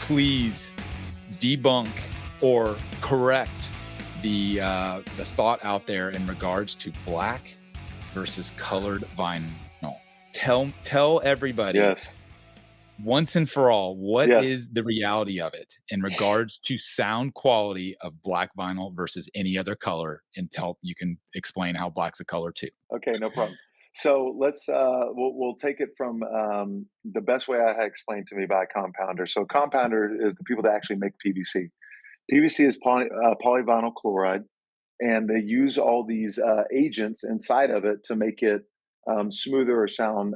please debunk or correct the thought out there in regards to black versus colored vinyl? Tell everybody, yes, once and for all, what yes. is the reality of it in regards to sound quality of black vinyl versus any other color? And you can explain how black's a color too. Okay, no problem. So let's we'll take it from the best way I had explained to me by a compounder. So a compounder is the people that actually make PVC. PVC is polyvinyl chloride, and they use all these agents inside of it to make it smoother or sound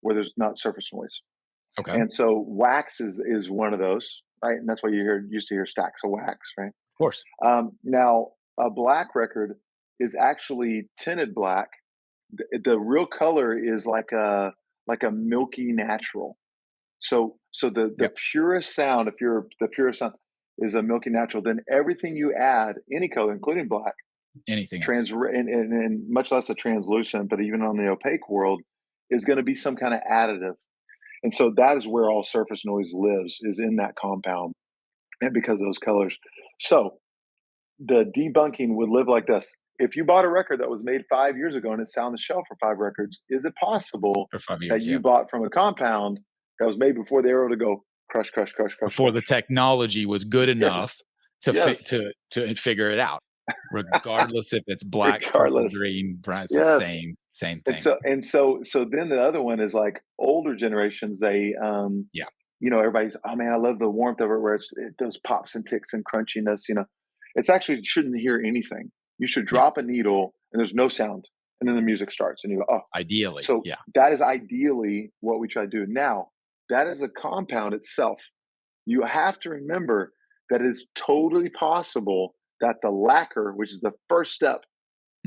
where there's not surface noise. Okay. Of And so wax is one of those, right? And that's why used to hear stacks of wax, right? course. Now a black record is actually tinted black. The real color is like a milky natural. So the Yep. purest sound, if you're the purest sound, is a milky natural. Then everything you add, any color, including black, Anything else. and much less a translucent, but even on the opaque world, is going to be some kind of additive. And so that is where all surface noise lives, is in that compound, and because of those colors. So the debunking would live like this. If you bought a record that was made 5 years ago and it's on the shelf for 5 records, is it possible For 5 that years, you yeah. bought from a compound that was made before they were able to go crush, crush, crush, crush, Before the crush? technology was good enough to Yes. to figure it out, regardless if it's black, purple, Regardless. green, brown, it's the Yes. same And thing. so then the other one is like older generations, they Yeah. everybody's, oh man, I love the warmth of it where it those pops and ticks and crunchiness, It's actually, shouldn't hear anything. You should Yeah. drop a needle and there's no sound. And then the music starts and you go, oh. Ideally, So yeah. that is ideally what we try to do. Now, that is a compound itself. You have to remember that it's totally possible that the lacquer, which is the first step,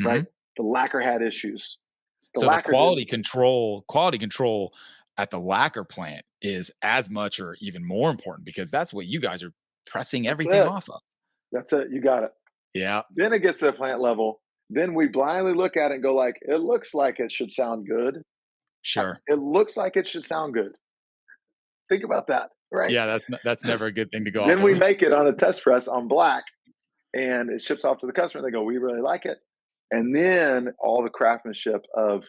Mhm. right? The lacquer had issues. So the quality control at the lacquer plant is as much or even more important, because that's what you guys are pressing everything off of. That's it. You got it. Yeah, Then it gets to the plant level. Then we blindly look at it and go like, it looks like it should sound good. sure. It looks like it should sound good. Think about that, right? Yeah, that's never a good thing to go off Then we of. make it on a test press on black, and it ships off to the customer. They go, we really like it. And then all the craftsmanship of,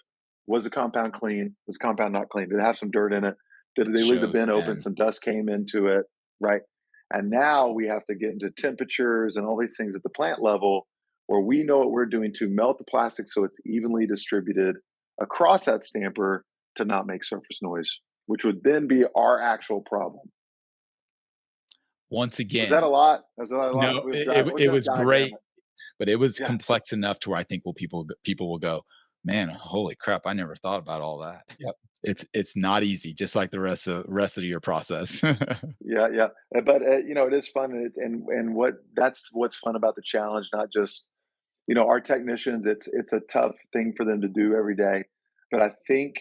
was the compound clean? Was the compound not clean? Did it have some dirt in it? Did they leave the bin open? Some dust came into it, right? And now we have to get into temperatures and all these things at the plant level, where we know what we're doing to melt the plastic so it's evenly distributed across that stamper to not make surface noise, which would then be our actual problem. Once again, Is that a lot? Is that a lot? no, it was great, but it was complex enough to where I think people will go, man, holy crap, I never thought about all that. Yep. It's not easy, just like the rest of your process. Yeah. But it is fun, and that's what's fun about the challenge. Not just our technicians. It's a tough thing for them to do every day, but I think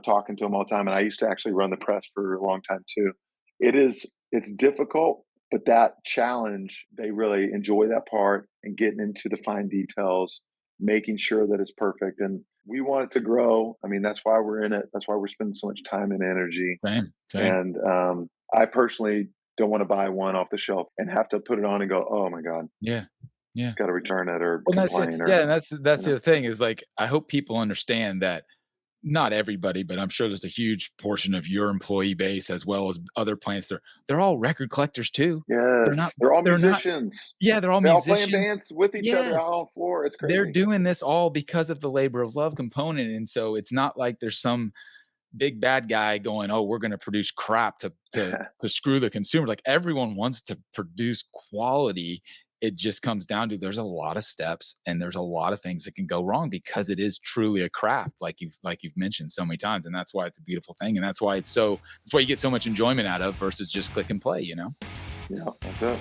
talking to them all the time, and I used to actually run the press for a long time too. It's difficult, but that challenge, they really enjoy that part and getting into the fine details, making sure that it's perfect. And we want it to grow. I mean, that's why we're in it. That's why we're spending so much time and energy. Same. And I personally don't want to buy one off the shelf and have to put it on and go, oh my God, Yeah. got to return it or Well, that's it. complain. Yeah, and that's the other thing is, like, I hope people understand that not everybody, but I'm sure there's a huge portion of your employee base as well as other plants. They're all record collectors too. Yes, they're all musicians. Yeah, they're all They all play in musicians. bands with each other out Yes. on the floor. It's crazy. They're doing this all because of the labor of love component, and so it's not like there's some big bad guy going, oh, we're going to produce crap to screw the consumer. Like, everyone wants to produce quality. It just comes down to, there's a lot of steps and there's a lot of things that can go wrong, because it is truly a craft, like you've mentioned so many times. And that's why it's a beautiful thing, and that's why that's why you get so much enjoyment out of versus just click and play. Yeah, that's it.